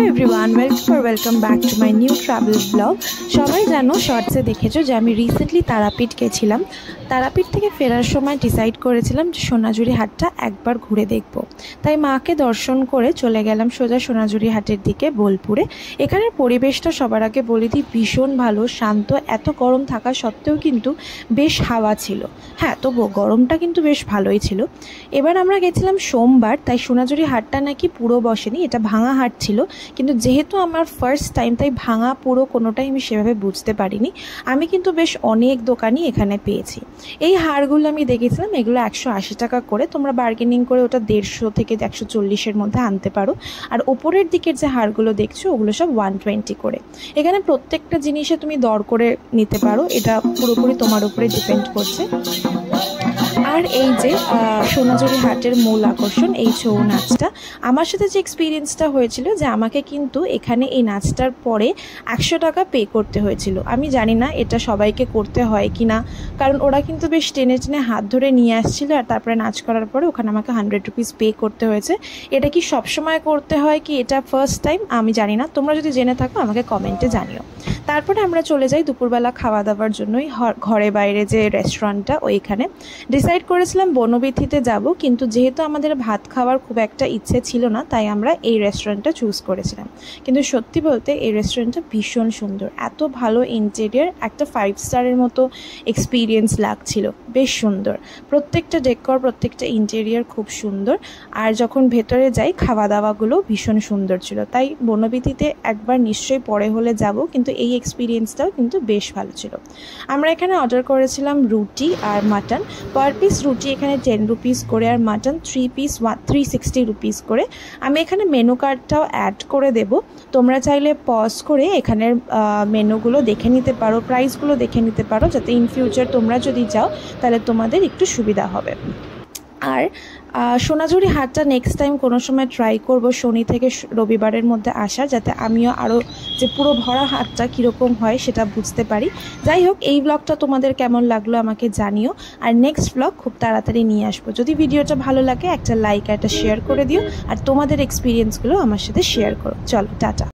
Hello everyone welcome back to my new travel blog. सबाई जानो शर्ट्से देखेছো যে আমি রিসেন্টলি তারাপীঠ গেছিলাম। তারাপীঠ থেকে ফেরার সময় ডিসাইড করেছিলাম যে সোনাঝুরি হাটটা একবার ঘুরে দেখব। তাই মাকে দর্শন করে চলে গেলাম সোজা সোনাঝুরি হাটের দিকে বোলপুরে। এখানের পরিবেশটা সবার আগে বলে দিই ভীষণ ভালো, শান্ত। এত গরম থাকা সত্ত্বেও কিন্তু বেশ হাওয়া ছিল। হ্যাঁ, তবু গরমটা কিন্তু বেশ ভালোই ছিল। এবার আমরা গেছিলাম সোমবার, তাই সোনাঝুরি হাটটা নাকি পুরো বসেনি, এটা ভাঙা হাট ছিল। কিন্তু যেহেতু আমার ফার্স্ট টাইম, তাই ভাঙা পুরো কোনোটাই আমি সেভাবে বুঝতে পারিনি। আমি কিন্তু বেশ অনেক দোকানই এখানে পেয়েছি। এই হারগুলো আমি দেখেছিলাম, এগুলো 180 টাকা করে। তোমরা বার্গেনিং করে ওটা 150 থেকে 140-এর মধ্যে আনতে পারো। আর ওপরের দিকের যে হারগুলো দেখছো ওগুলো সব 120 করে। এখানে প্রত্যেকটা জিনিসে তুমি দর করে নিতে পারো, এটা পুরোপুরি তোমার উপরে ডিপেন্ড করছে। আর এই যে সোনাঝুরি হাটের মূল আকর্ষণ এই ছৌ নাচটা। আমার সাথে যে এক্সপিরিয়েন্সটা হয়েছিল যে আমাকে কিন্তু এখানে এই নাচটার পরে 100 টাকা পে করতে হয়েছিল। আমি জানি না এটা সবাইকে করতে হয় কি না, কারণ ওরা কিন্তু বেশ টেনে টেনে হাত ধরে নিয়ে আসছিল। আর তারপরে নাচ করার পরে ওখানে আমাকে 100 রুপিস পে করতে হয়েছে। এটা কি সবসময় করতে হয় কি এটা ফার্স্ট টাইম আমি জানি না, তোমরা যদি জেনে থাকো আমাকে কমেন্টে জানিও। তারপরে আমরা চলে যাই দুপুরবেলা খাওয়া দাওয়ার জন্যই ঘরে বাইরে যে রেস্টুরেন্টটা ওইখানে। ডিসাইড করেছিলাম বনবিথিতে যাব, কিন্তু যেহেতু আমাদের ভাত খাওয়ার খুব একটা ইচ্ছে ছিল না, তাই আমরা এই রেস্টুরেন্টটা চুজ করেছিলাম। কিন্তু সত্যি বলতে এই রেস্টুরেন্টটা ভীষণ সুন্দর, এত ভালো ইন্টেরিয়ার, একটা 5 স্টারের মতো এক্সপিরিয়েন্স লাগছিল। বেশ সুন্দর প্রত্যেকটা ডেকর, প্রত্যেকটা ইন্টেরিয়ার খুব সুন্দর। আর যখন ভেতরে যাই খাওয়া দাওয়াগুলো ভীষণ সুন্দর ছিল। তাই বনবিথিতে একবার নিশ্চয়ই পরে হলে যাব, কিন্তু এই এক্সপিরিয়েন্সটাও কিন্তু বেশ ভালো ছিল। আমরা এখানে অর্ডার করেছিলাম রুটি আর মাটন। পার পিস রুটি এখানে 10 রুপিস করে, আর মাটন 3 পিস 360 রুপিস করে। আমি এখানে মেনু কার্ডটাও অ্যাড করে দেব, তোমরা চাইলে পজ করে এখানের মেনুগুলো দেখে নিতে পারো, প্রাইসগুলো দেখে নিতে পারো, যাতে ইন ফিউচার তোমরা যদি যাও তাহলে তোমাদের একটু সুবিধা হবে। আর সোনাঝুরি হাটটা নেক্সট টাইম কোনো সময় ট্রাই করব শনি থেকে রবিবারের মধ্যে আসার, যাতে আমিও আরও যে পুরো ভরা হাটটা কীরকম হয় সেটা বুঝতে পারি। যাই হোক, এই ব্লগটা তোমাদের কেমন লাগলো আমাকে জানিও। আর নেক্সট ব্লগ খুব তাড়াতাড়ি নিয়ে আসবো। যদি ভিডিওটা ভালো লাগে একটা লাইক আর একটা শেয়ার করে দিও, আর তোমাদের এক্সপিরিয়েন্সগুলো আমার সাথে শেয়ার করো। চলো টাটা।